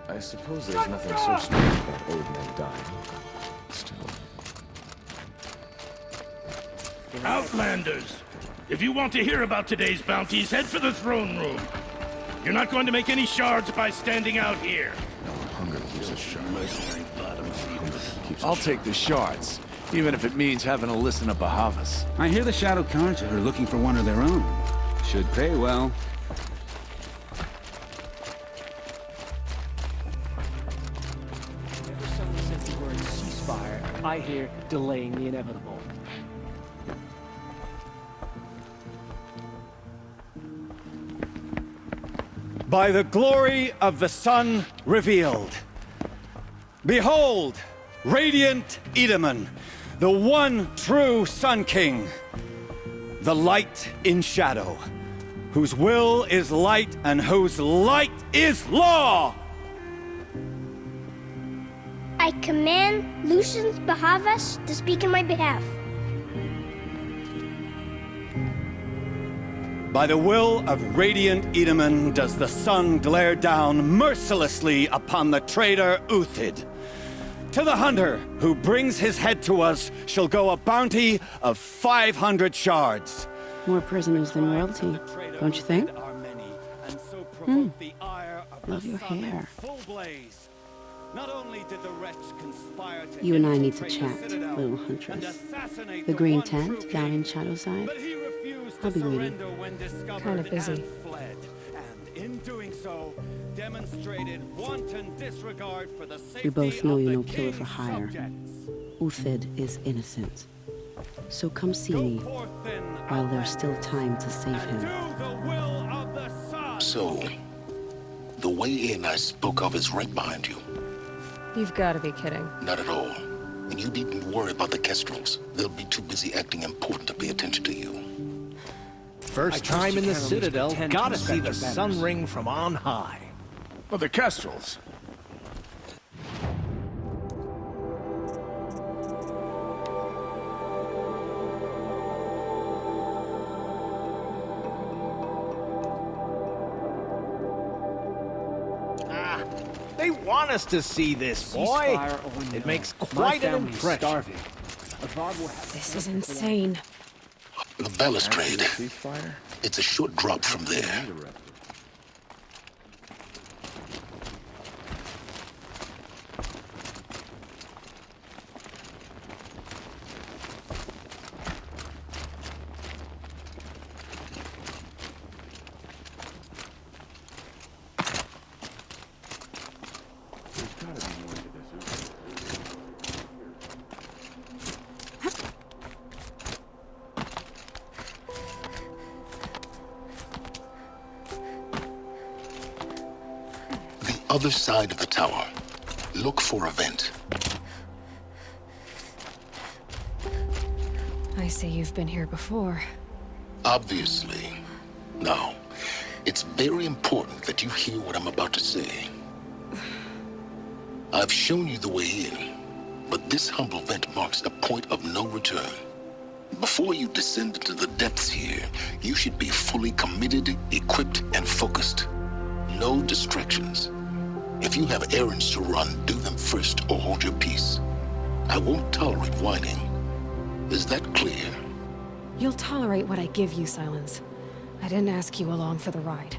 I suppose there's nothing so strange about old men dying. Still. Outlanders! If you want to hear about today's bounties, head for the throne room. You're not going to make any shards by standing out here. No, hunger keeps us sharp. I'll take the shards, even if it means having to listen to Bahavas. I hear the Shadow Carja are looking for one of their own. Should pay well. Whenever someone says the word ceasefire, I hear delaying the inevitable. By the glory of the sun revealed. Behold, radiant Edaman, the one true Sun King. The light in shadow, whose will is light and whose light is law! I command Lucius Bahavas to speak in my behalf. By the will of radiant Edaman does the sun glare down mercilessly upon the traitor Uthid. To the hunter who brings his head to us shall go a bounty of 500 shards. More prisoners than royalty, don't you think? Love your hair. Not only did the wretch conspire to You and I need to chat, little huntress. The green tent down in Shadowside. I'll be waiting. Kind of busy. And in doing so, demonstrated wanton disregard for the safety We both know of you're the no killer for king's hire. subjects. Uthid is innocent. So come see me while there's still time to save him. Do the will of the sun. So, the way in I spoke of is right behind you. You've got to be kidding. Not at all. And you needn't worry about the Kestrels. They'll be too busy acting important to pay attention to you. First time in the Citadel, gotta see the sun ring from on high. Well, the Kestrels. They want us to see this, boy. It makes quite an impression. Starving. This is insane. The balustrade. Ceasefire? It's a short drop from there. Other side of the tower. Look for a vent. I see you've been here before. Obviously. Now, it's very important that you hear what I'm about to say. I've shown you the way in, but this humble vent marks a point of no return. Before you descend into the depths here, you should be fully committed, equipped, and focused. No distractions. If you have errands to run, do them first or hold your peace. I won't tolerate whining. Is that clear? You'll tolerate what I give you, Silence. I didn't ask you along for the ride.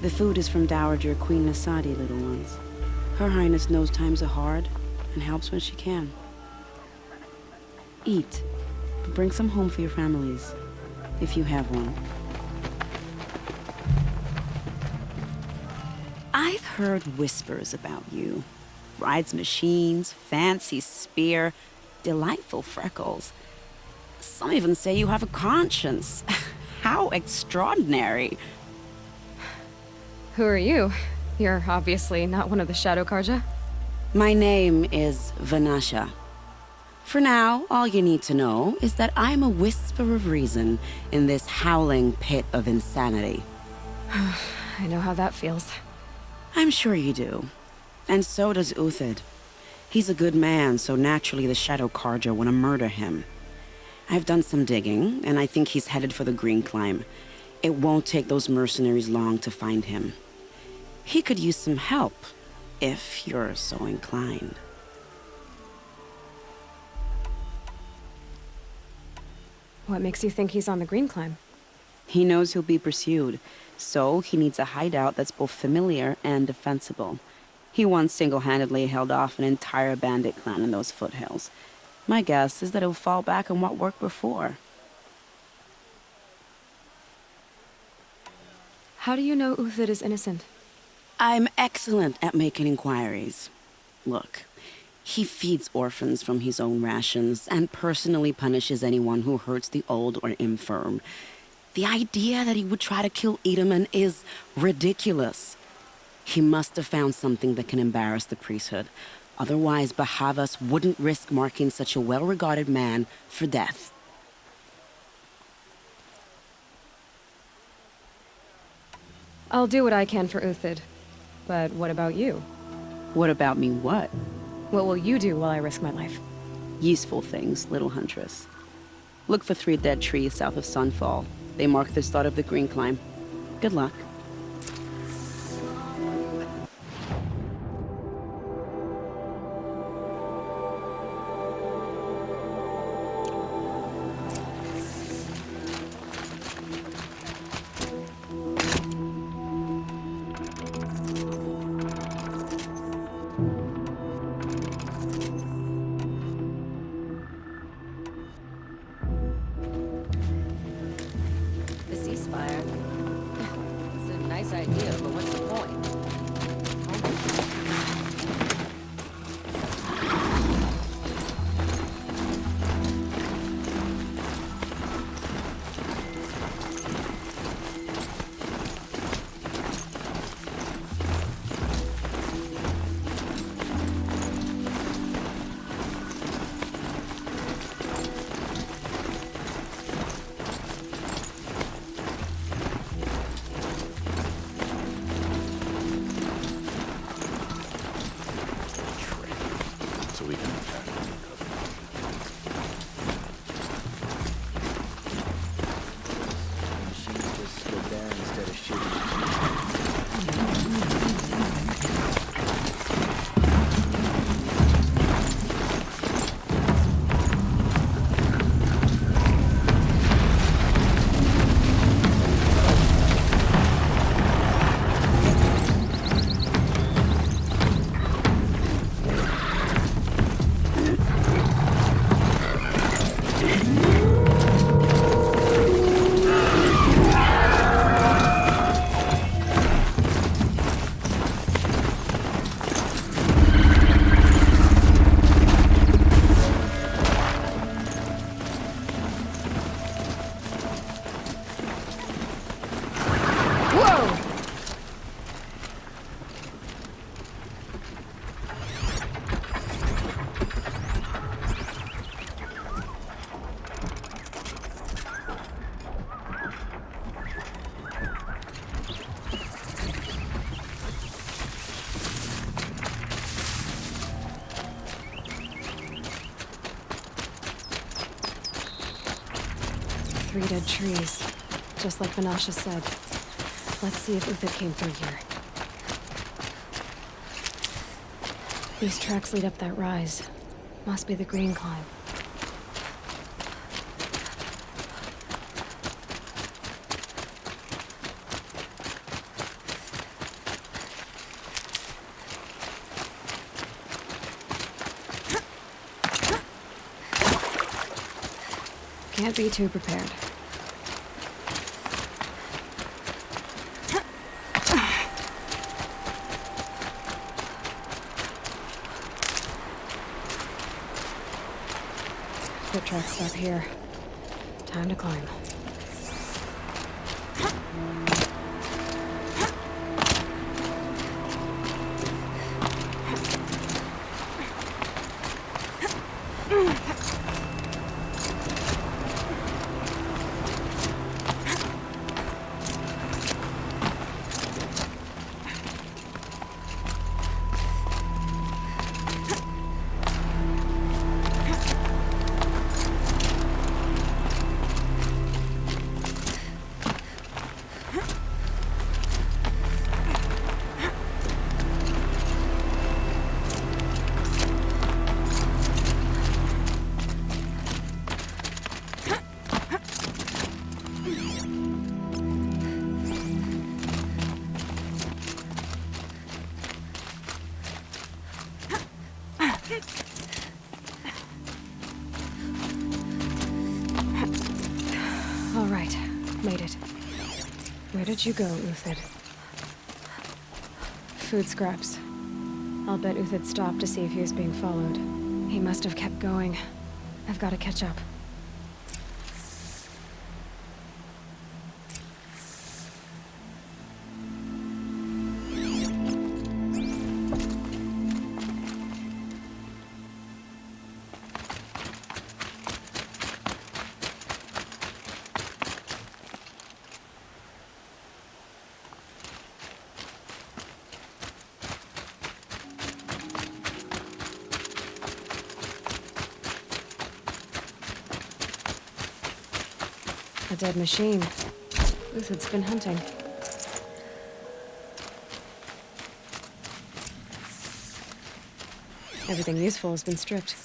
The food is from Dowager Queen Nasadi, little ones. Her Highness knows times are hard and helps when she can. Eat. Bring some home for your families, if you have one. I've heard whispers about you. Rides machines, fancy spear, delightful freckles. Some even say you have a conscience. How extraordinary. Who are you? You're obviously not one of the Shadow Karja. My name is Vanasha. For now, all you need to know is that I'm a whisper of reason in this howling pit of insanity. I know how that feels. I'm sure you do. And so does Uthid. He's a good man, so naturally the Shadow Karja want to murder him. I've done some digging, and I think he's headed for the Green Climb. It won't take those mercenaries long to find him. He could use some help, if you're so inclined. What makes you think he's on the Green Climb? He knows he'll be pursued, so he needs a hideout that's both familiar and defensible. He once single-handedly held off an entire bandit clan in those foothills. My guess is that he'll fall back on what worked before. How do you know Uthid is innocent? I'm excellent at making inquiries. Look, he feeds orphans from his own rations and personally punishes anyone who hurts the old or infirm. The idea that he would try to kill Edelman is ridiculous. He must have found something that can embarrass the priesthood. Otherwise, Bahavas wouldn't risk marking such a well-regarded man for death. I'll do what I can for Uthid. But what about you? What about me what? What will you do while I risk my life? Useful things, little huntress. Look for 3 dead trees south of Sunfall. They mark the start of the Green Climb. Good luck. Three dead trees, just like Vanasha said. Let's see if Uthid came through here. These tracks lead up that rise. Must be the Green Climb. Can't be too prepared. Foot track stop here. Time to climb. All right, made it. Where did you go, Uthid? Food scraps. I'll bet Uthid stopped to see if he was being followed. He must have kept going. I've got to catch up. A dead machine. Uthid's been hunting. Everything useful has been stripped.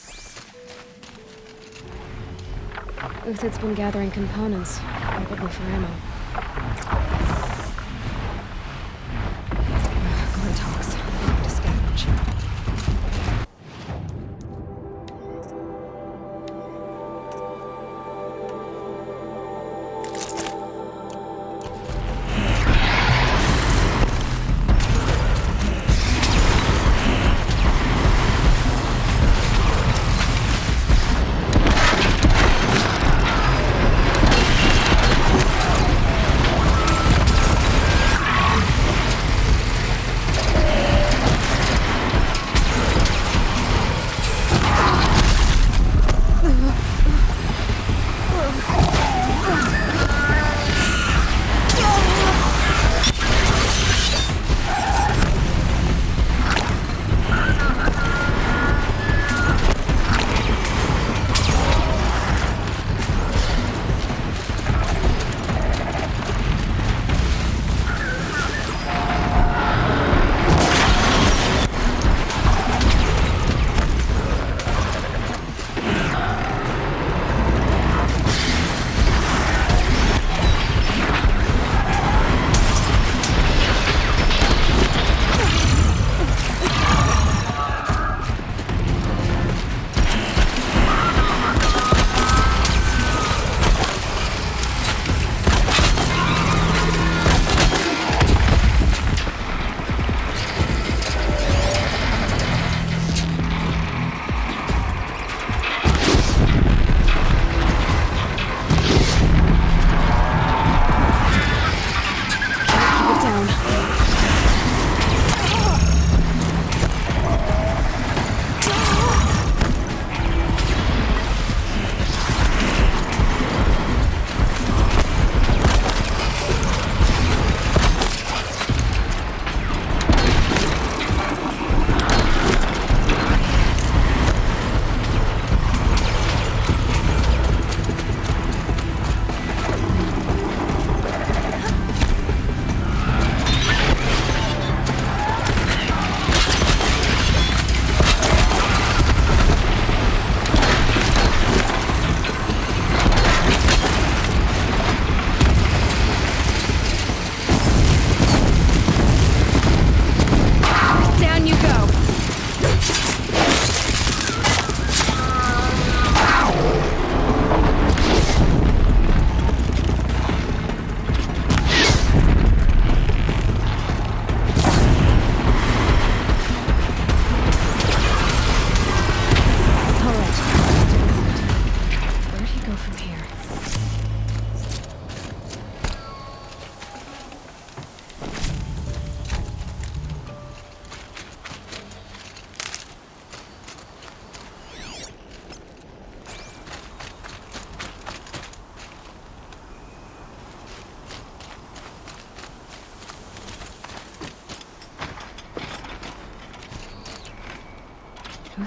Uthid's been gathering components, probably for ammo. Glenn talks. To scavenge.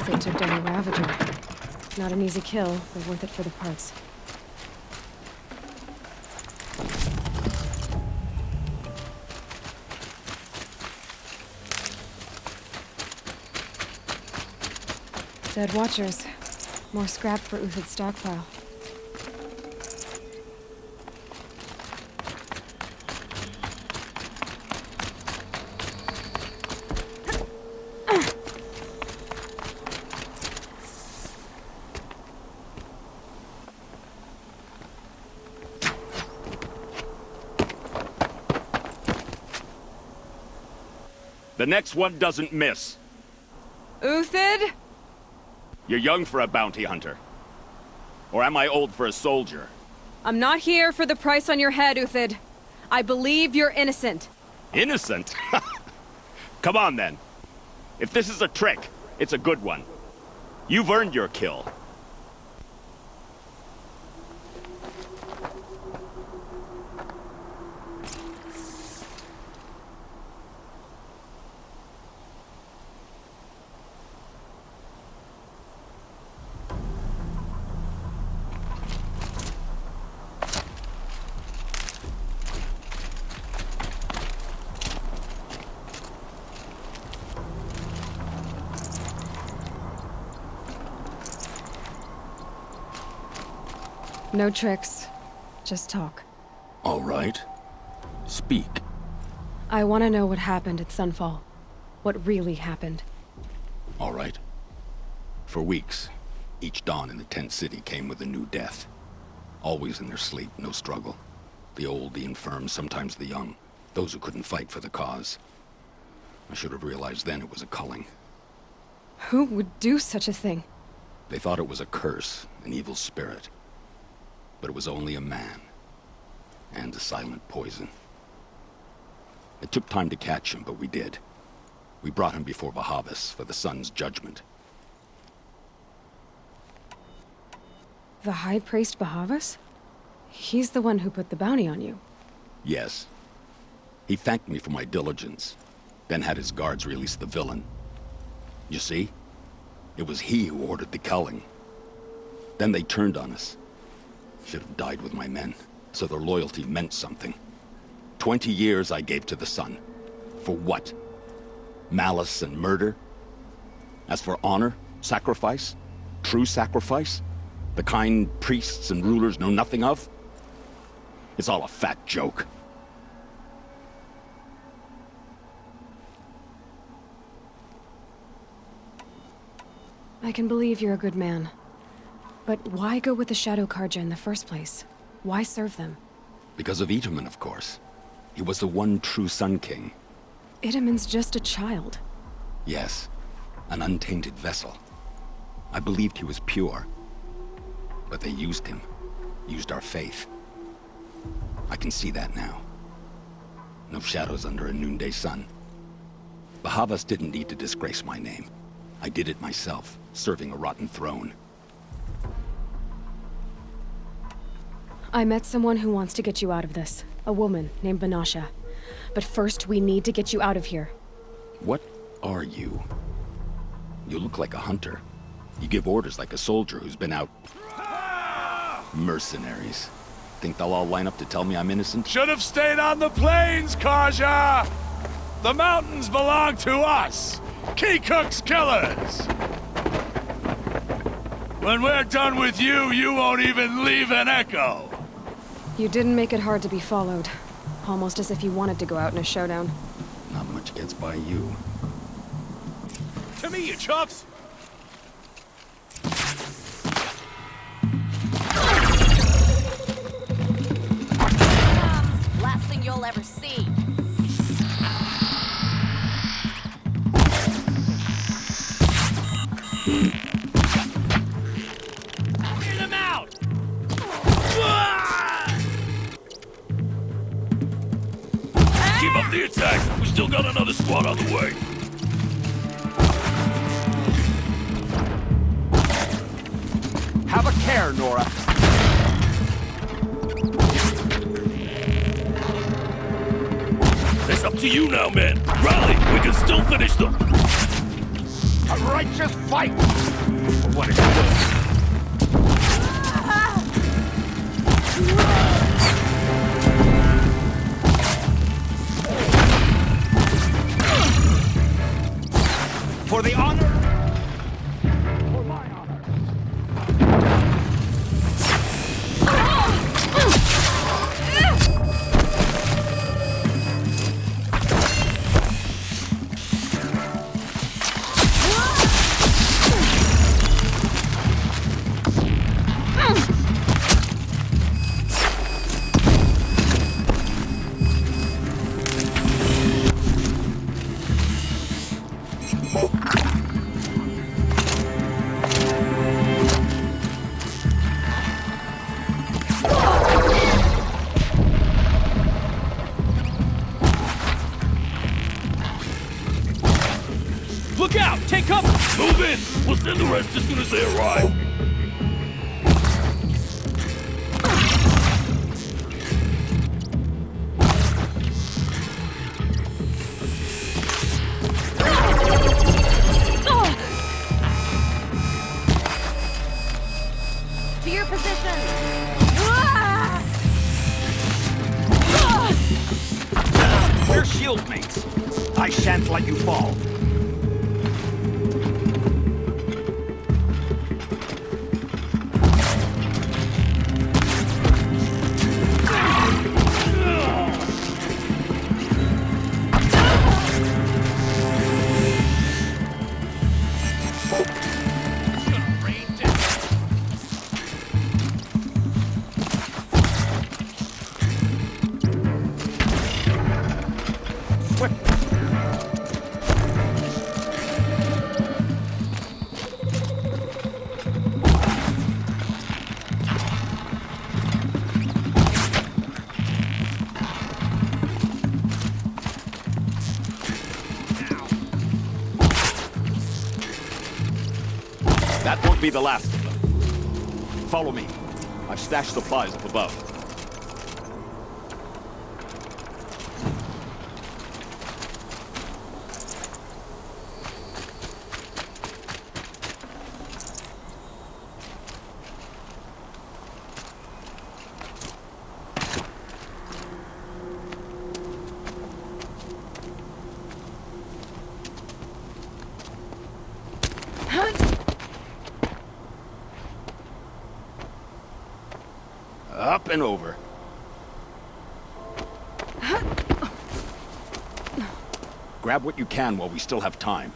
Uthid took down a Ravager. Not an easy kill, but worth it for the parts. Dead Watchers. More scrap for Uthid's stockpile. The next one doesn't miss. Uthid? You're young for a bounty hunter. Or am I old for a soldier? I'm not here for the price on your head, Uthid. I believe you're innocent. Innocent? Come on, then. If this is a trick, it's a good one. You've earned your kill. No tricks. Just talk. All right. Speak. I want to know what happened at Sunfall. What really happened. All right. For weeks, each dawn in the tent city came with a new death. Always in their sleep, no struggle. The old, the infirm, sometimes the young. Those who couldn't fight for the cause. I should have realized then it was a culling. Who would do such a thing? They thought it was a curse, an evil spirit. But it was only a man. And a silent poison. It took time to catch him, but we did. We brought him before Bahavas for the sun's judgment. The High Priest Bahavas? He's the one who put the bounty on you. Yes. He thanked me for my diligence, then had his guards release the villain. You see? It was he who ordered the culling. Then they turned on us. Should have died with my men, so their loyalty meant something. 20 years I gave to the sun. For what? Malice and murder? As for honor, sacrifice, true sacrifice, the kind priests and rulers know nothing of? It's all a fat joke. I can believe you're a good man. But why go with the Shadow Karja in the first place? Why serve them? Because of Itaman, of course. He was the one true Sun King. Itaman's just a child. Yes, an untainted vessel. I believed he was pure. But they used him. Used our faith. I can see that now. No shadows under a noonday sun. Bahavas didn't need to disgrace my name. I did it myself, serving a rotten throne. I met someone who wants to get you out of this. A woman named Banasha. But first, we need to get you out of here. What are you? You look like a hunter. You give orders like a soldier who's been out... Mercenaries. Think they'll all line up to tell me I'm innocent? Should have stayed on the plains, Karja! The mountains belong to us! Keycook's killers! When we're done with you, you won't even leave an echo! You didn't make it hard to be followed. Almost as if you wanted to go out in a showdown. Not much gets by you. To me, you chumps! Last thing you'll ever see. Get him out! Keep up the attack! We still got another squad on the way! Have a care, Nora. It's up to you now, man. Rally, we can still finish them. righteous fight! For what it's worth. For the honor. For my honor. Look out! Take cover! Move in! We'll send the rest as soon as they arrive. To your position! We're shield mates. I shan't let you fall. That won't be the last of them. Follow me. I've stashed supplies up above. Up and over. Grab what you can while we still have time.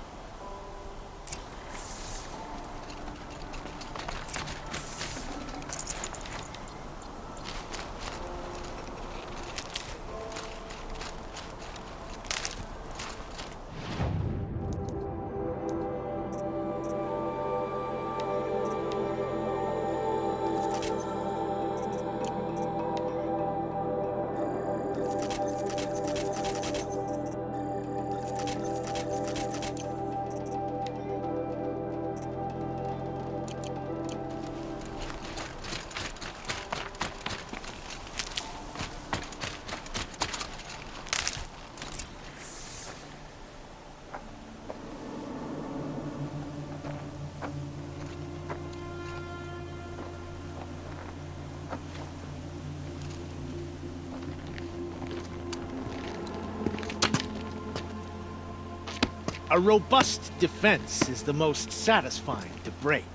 A robust defense is the most satisfying to break.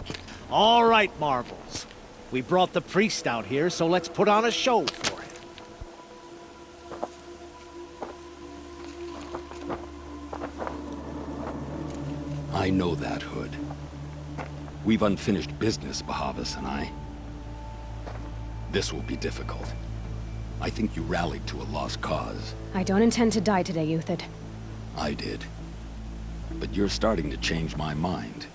All right, Marvels. We brought the priest out here, so let's put on a show for him. I know that, Hood. We've unfinished business, Bahavas and I. This will be difficult. I think you rallied to a lost cause. I don't intend to die today, Euthid. I did. But you're starting to change my mind.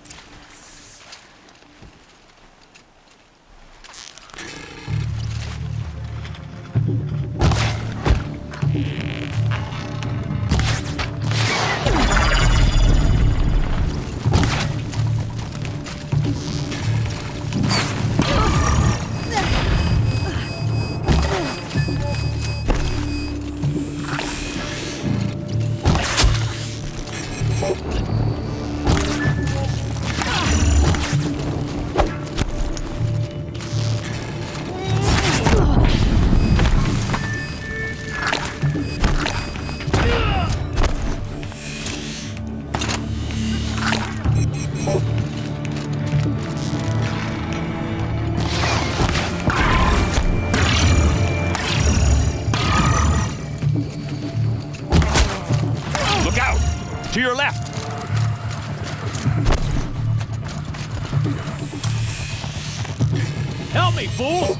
Help me, fool!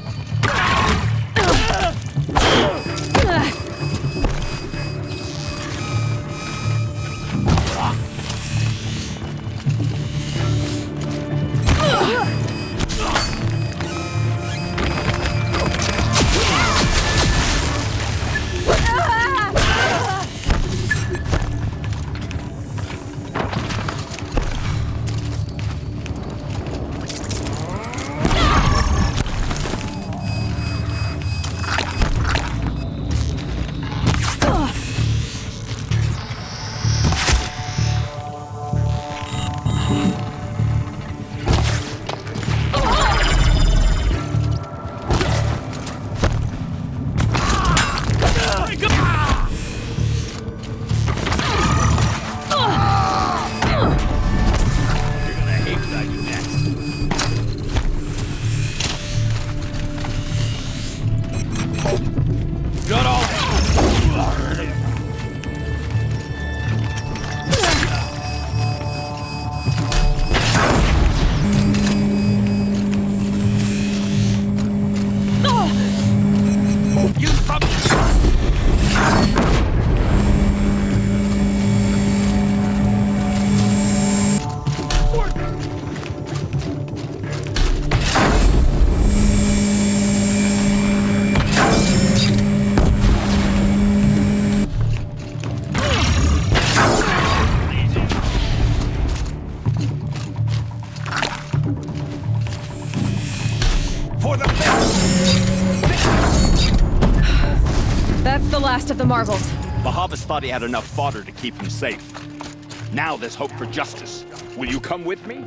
That's the last of the marbles. Bahavas thought he had enough fodder to keep him safe. Now there's hope for justice. Will you come with me?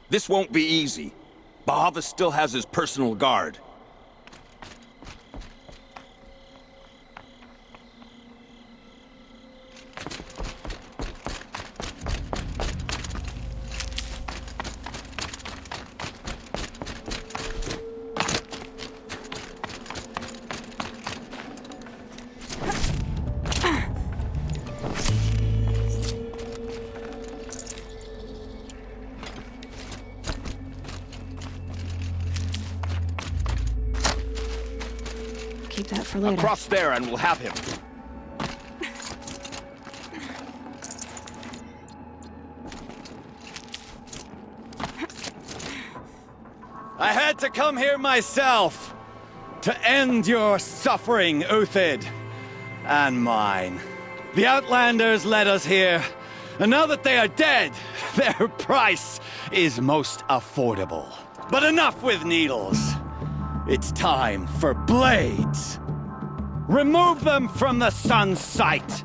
This won't be easy. Bahavas still has his personal guard. Keep that for later. Across there and we'll have him. I had to come here myself to end your suffering, Uthid, and mine. The Outlanders led us here, and now that they are dead, their price is most affordable. But enough with needles. It's time for blades. Remove them from the sun's sight.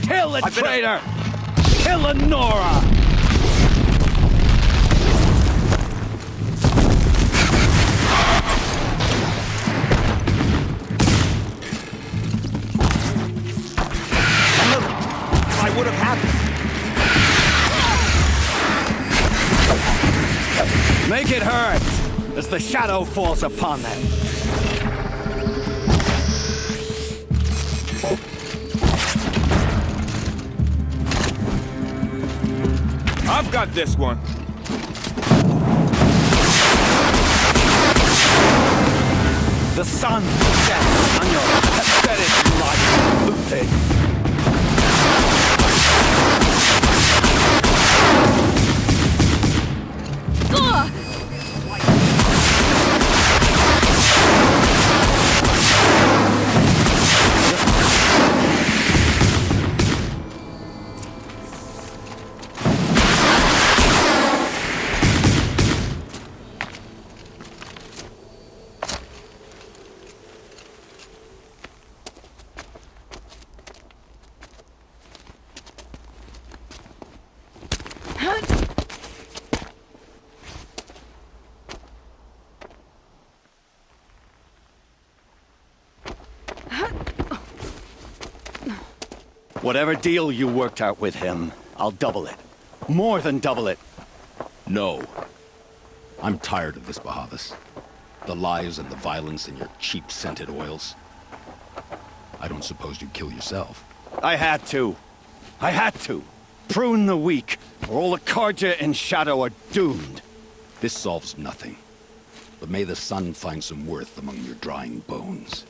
Kill the traitor! Kill Lenora! I would have had him. Make it hurt as the shadow falls upon them. I've got this one. The sun sets on your pathetic life, Uthid. Whatever deal you worked out with him, I'll double it. More than double it. No. I'm tired of this, Bahavas. The lies and the violence and your cheap scented oils. I don't suppose you'd kill yourself. I had to. I had to. Prune the weak, or all the Karja in Shadow are doomed. This solves nothing. But may the sun find some worth among your drying bones.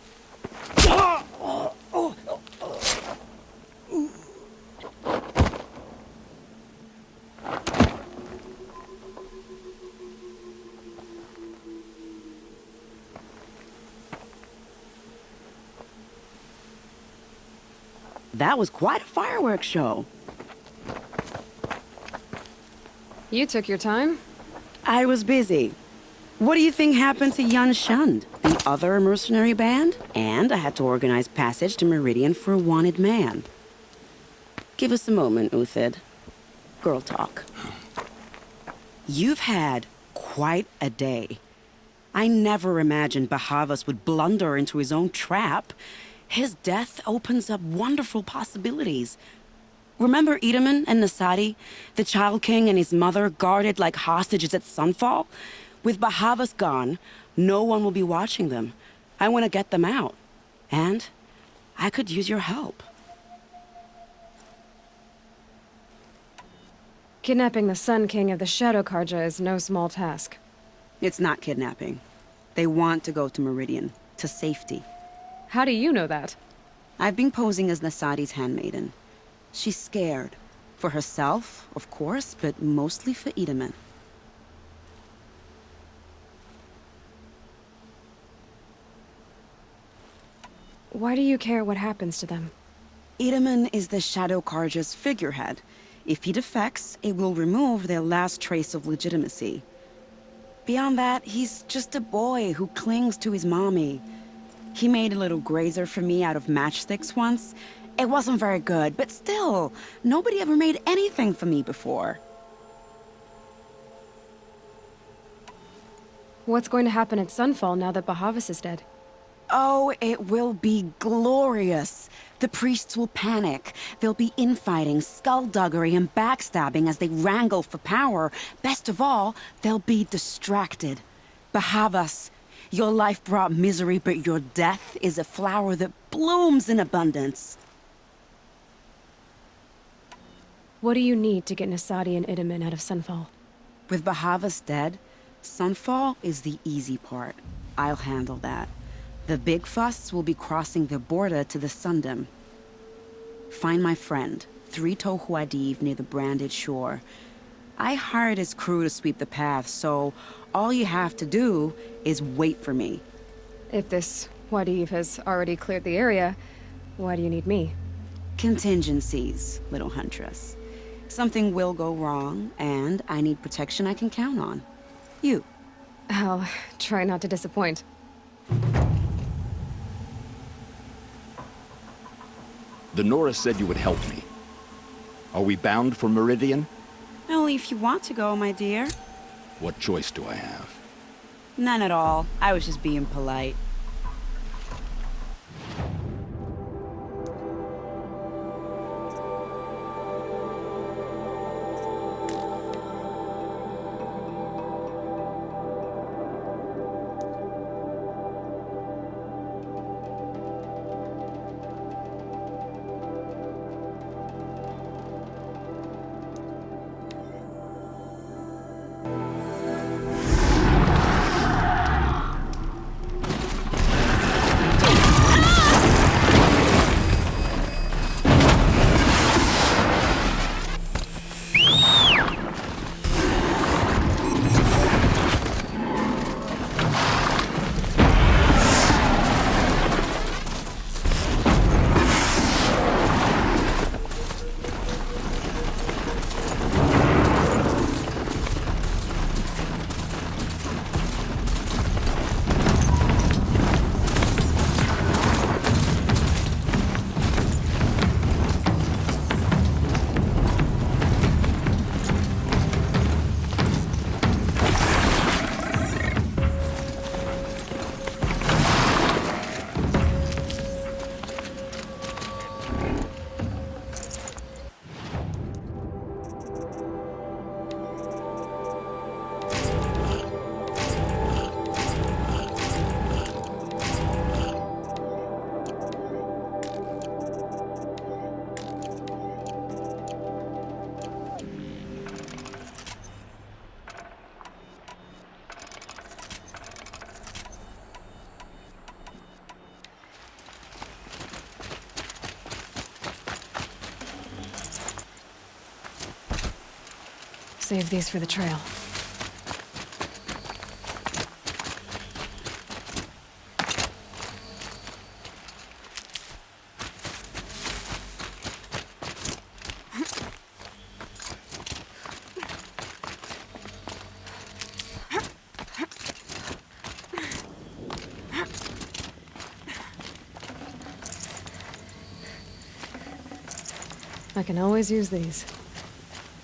That was quite a fireworks show. You took your time? I was busy. What do you think happened to Yun Shund, the other mercenary band? And I had to organize passage to Meridian for a wanted man. Give us a moment, Uthid. Girl talk. You've had quite a day. I never imagined Bahavas would blunder into his own trap. His death opens up wonderful possibilities. Remember Edaman and Nasadi, the Child King and his mother guarded like hostages at Sunfall? With Bahavas gone, no one will be watching them. I want to get them out. And I could use your help. Kidnapping the Sun King of the Shadow Karja is no small task. It's not kidnapping. They want to go to Meridian, to safety. How do you know that? I've been posing as Nasadi's handmaiden. She's scared. For herself, of course, but mostly for Edaman. Why do you care what happens to them? Edaman is the Shadow Karja's figurehead. If he defects, it will remove their last trace of legitimacy. Beyond that, he's just a boy who clings to his mommy. He made a little grazer for me out of matchsticks once. It wasn't very good, but still, nobody ever made anything for me before. What's going to happen at Sunfall now that Bahavas is dead? Oh, it will be glorious. The priests will panic. There'll be infighting, skullduggery, and backstabbing as they wrangle for power. Best of all, they'll be distracted. Bahavas, your life brought misery, but your death is a flower that blooms in abundance. What do you need to get Nasadi and Edaman out of Sunfall? With Bahavas dead, Sunfall is the easy part. I'll handle that. The big fuss will be crossing the border to the Sundom. Find my friend, 3 Tohuadiv near the branded shore. I hired his crew to sweep the path, so all you have to do is wait for me. If this Wadiv has already cleared the area, why do you need me? Contingencies, little huntress. Something will go wrong, and I need protection I can count on. You. I'll try not to disappoint. The Nora said you would help me. Are we bound for Meridian? Only if you want to go, my dear. What choice do I have? None at all. I was just being polite. save these for the trail. I can always use these.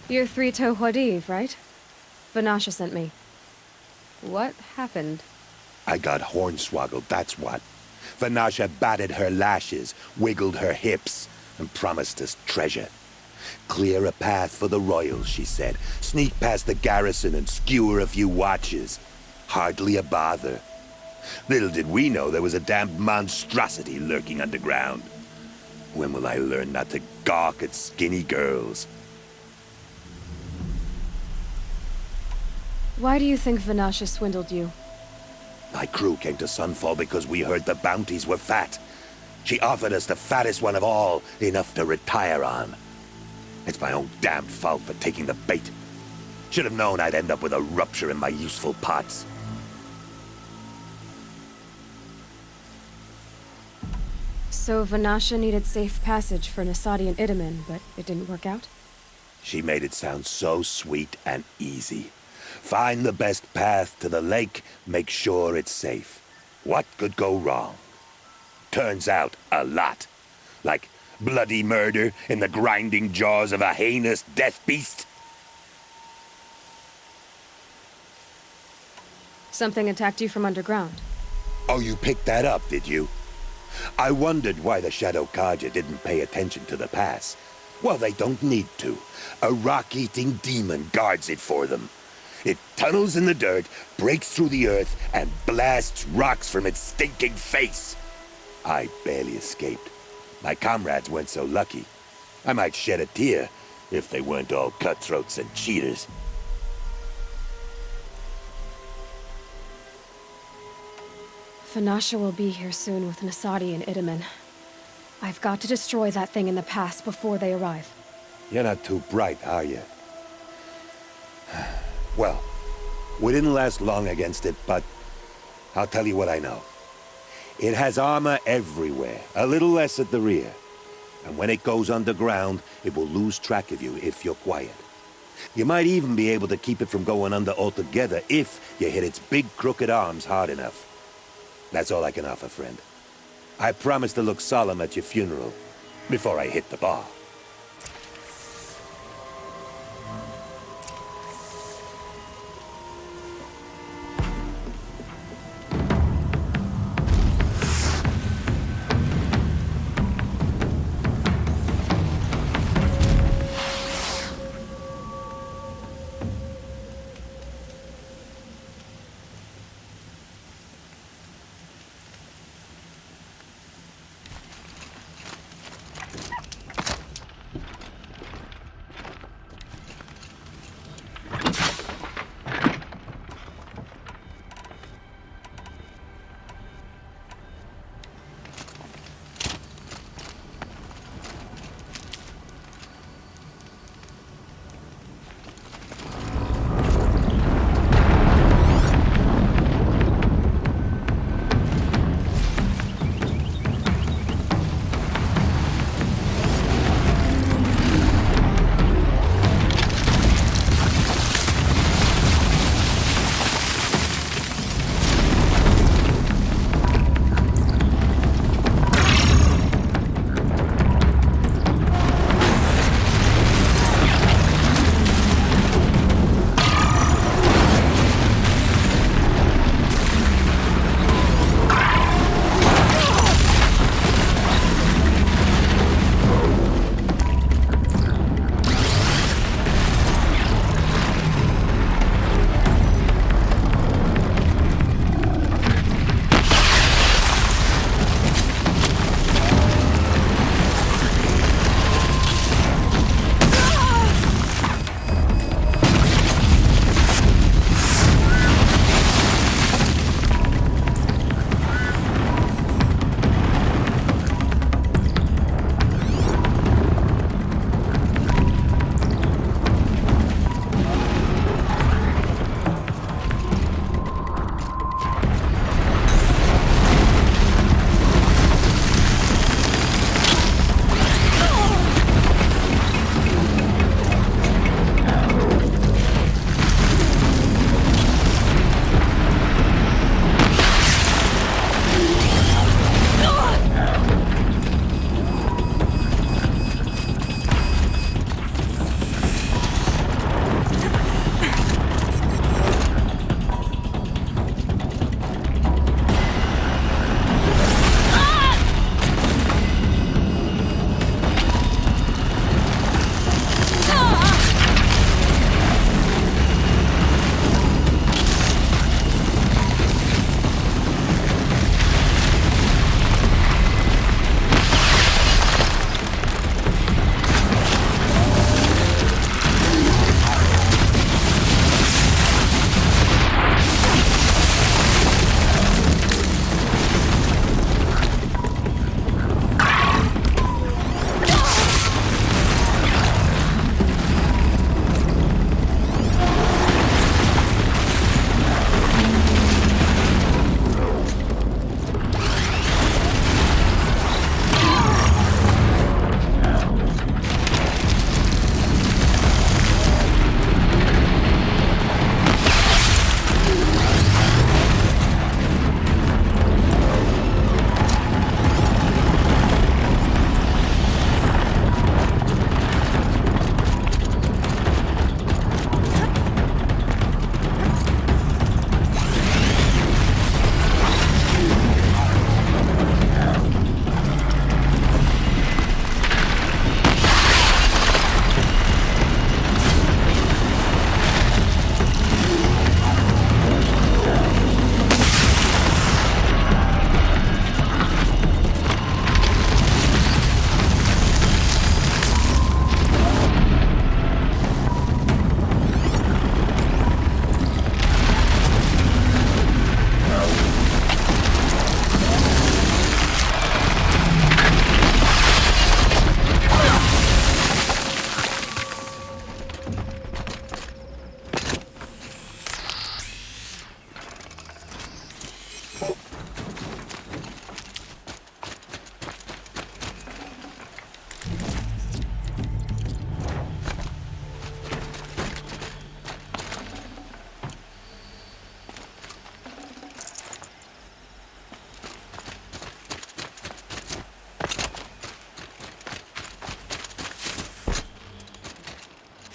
You're Three-Toe Huadiv, right? Vanasha sent me. What happened? I got hornswoggled, that's what. Vanasha batted her lashes, wiggled her hips, and promised us treasure. Clear a path for the royals, she said. Sneak past the garrison and skewer a few watches. Hardly a bother. Little did we know there was a damned monstrosity lurking underground. When will I learn not to gawk at skinny girls? Why do you think Vanasha swindled you? My crew came to Sunfall because we heard the bounties were fat. She offered us the fattest one of all, enough to retire on. It's my own damn fault for taking the bait. Should have known I'd end up with a rupture in my useful parts. So Vanasha needed safe passage for Nasadi and Itamen, but it didn't work out? She made it sound so sweet and easy. Find the best path to the lake, make sure it's safe. What could go wrong? Turns out, a lot. Like bloody murder in the grinding jaws of a heinous death beast. Something attacked you from underground. Oh, you picked that up, did you? I wondered why the Shadow Kaja didn't pay attention to the pass. Well, they don't need to. A rock-eating demon guards it for them. It tunnels in the dirt, breaks through the earth, and blasts rocks from its stinking face. I barely escaped. My comrades weren't so lucky. I might shed a tear if they weren't all cutthroats and cheaters. Vanasha will be here soon with Nasadi and Itamen. I've got to destroy that thing in the pass before they arrive. You're not too bright, are you? Well, we didn't last long against it, but I'll tell you what I know. It has armor everywhere, a little less at the rear. And when it goes underground, it will lose track of you if you're quiet. You might even be able to keep it from going under altogether if you hit its big crooked arms hard enough. That's all I can offer, friend. I promise to look solemn at your funeral before I hit the bar.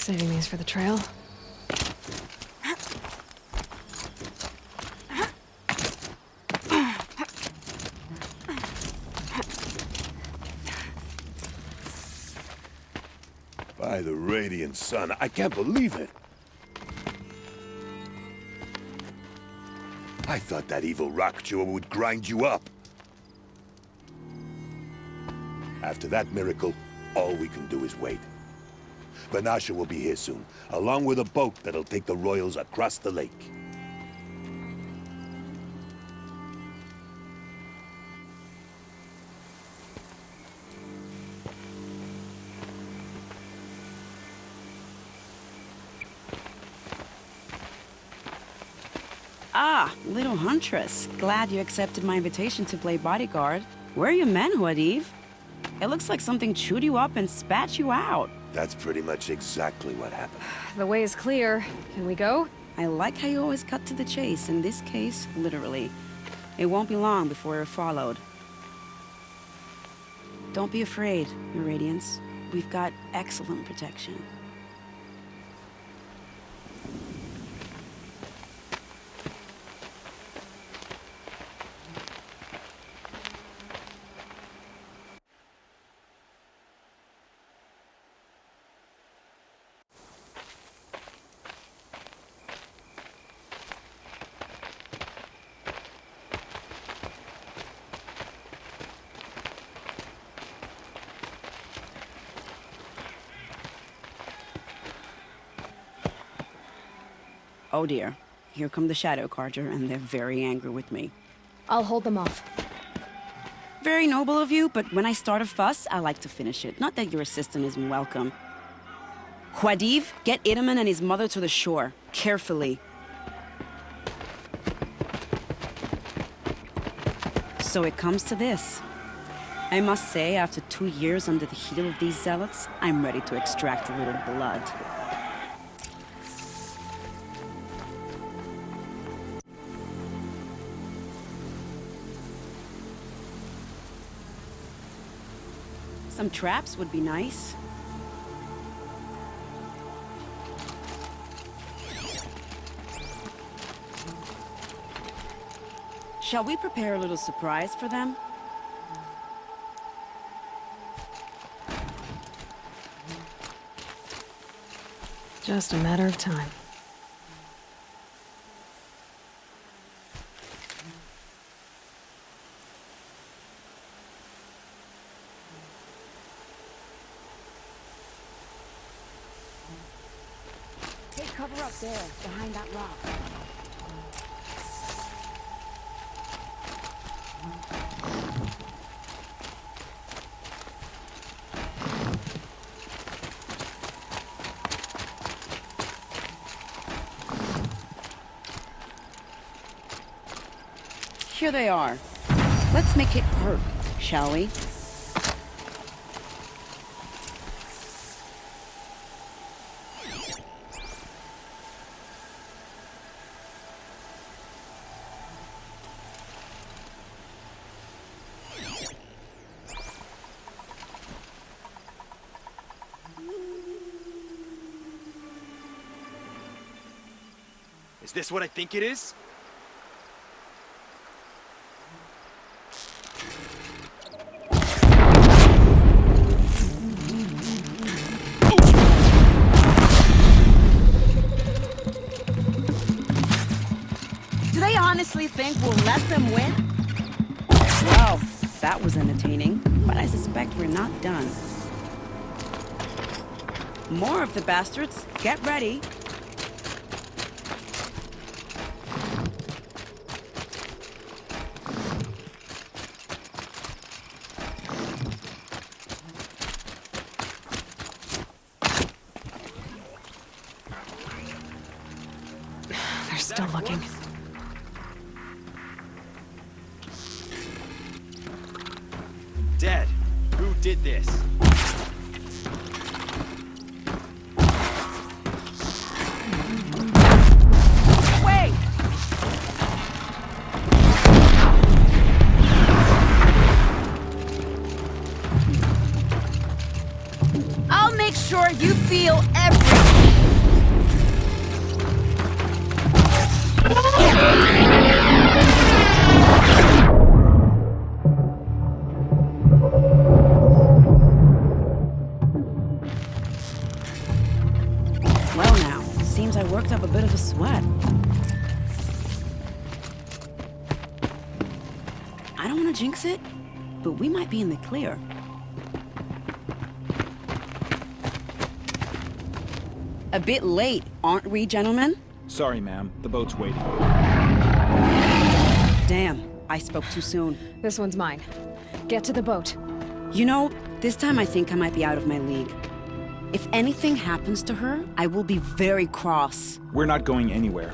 Saving these for the trail. By the radiant sun, I can't believe it. I thought that evil rock chewer would grind you up. After that miracle, all we can do is wait. Vanasha will be here soon, along with a boat that'll take the royals across the lake. Ah, little huntress. Glad you accepted my invitation to play bodyguard. Where are your men, Huadiv? It looks like something chewed you up and spat you out. That's pretty much exactly what happened. The way is clear. Can we go? I like how you always cut to the chase. In this case, literally. It won't be long before we're followed. Don't be afraid, Your Radiance. We've got excellent protection. Oh dear. Here come the Shadow Carter, and they're very angry with me. I'll hold them off. Very noble of you, but when I start a fuss, I like to finish it. Not that your assistant isn't welcome. Huadiv, get Itaman and his mother to the shore. Carefully. So it comes to this. I must say, after 2 years under the heel of these zealots, I'm ready to extract a little blood. Some traps would be nice. Shall we prepare a little surprise for them? Just a matter of time. Take cover up there, behind that rock. Here they are. Let's make it work, shall we? Is this what I think it is? Do they honestly think we'll let them win? Well, that was entertaining, but I suspect we're not done. More of the bastards. Get ready. They're still looking. Dead. Who did this? Wait! I'll make sure you feel everything. Well now, seems I worked up a bit of a sweat. I don't want to jinx it, but we might be in the clear. A bit late, aren't we, gentlemen? Sorry, ma'am. The boat's waiting. Damn, I spoke too soon. This one's mine. Get to the boat. You know, this time I think I might be out of my league. If anything happens to her, I will be very cross. We're not going anywhere.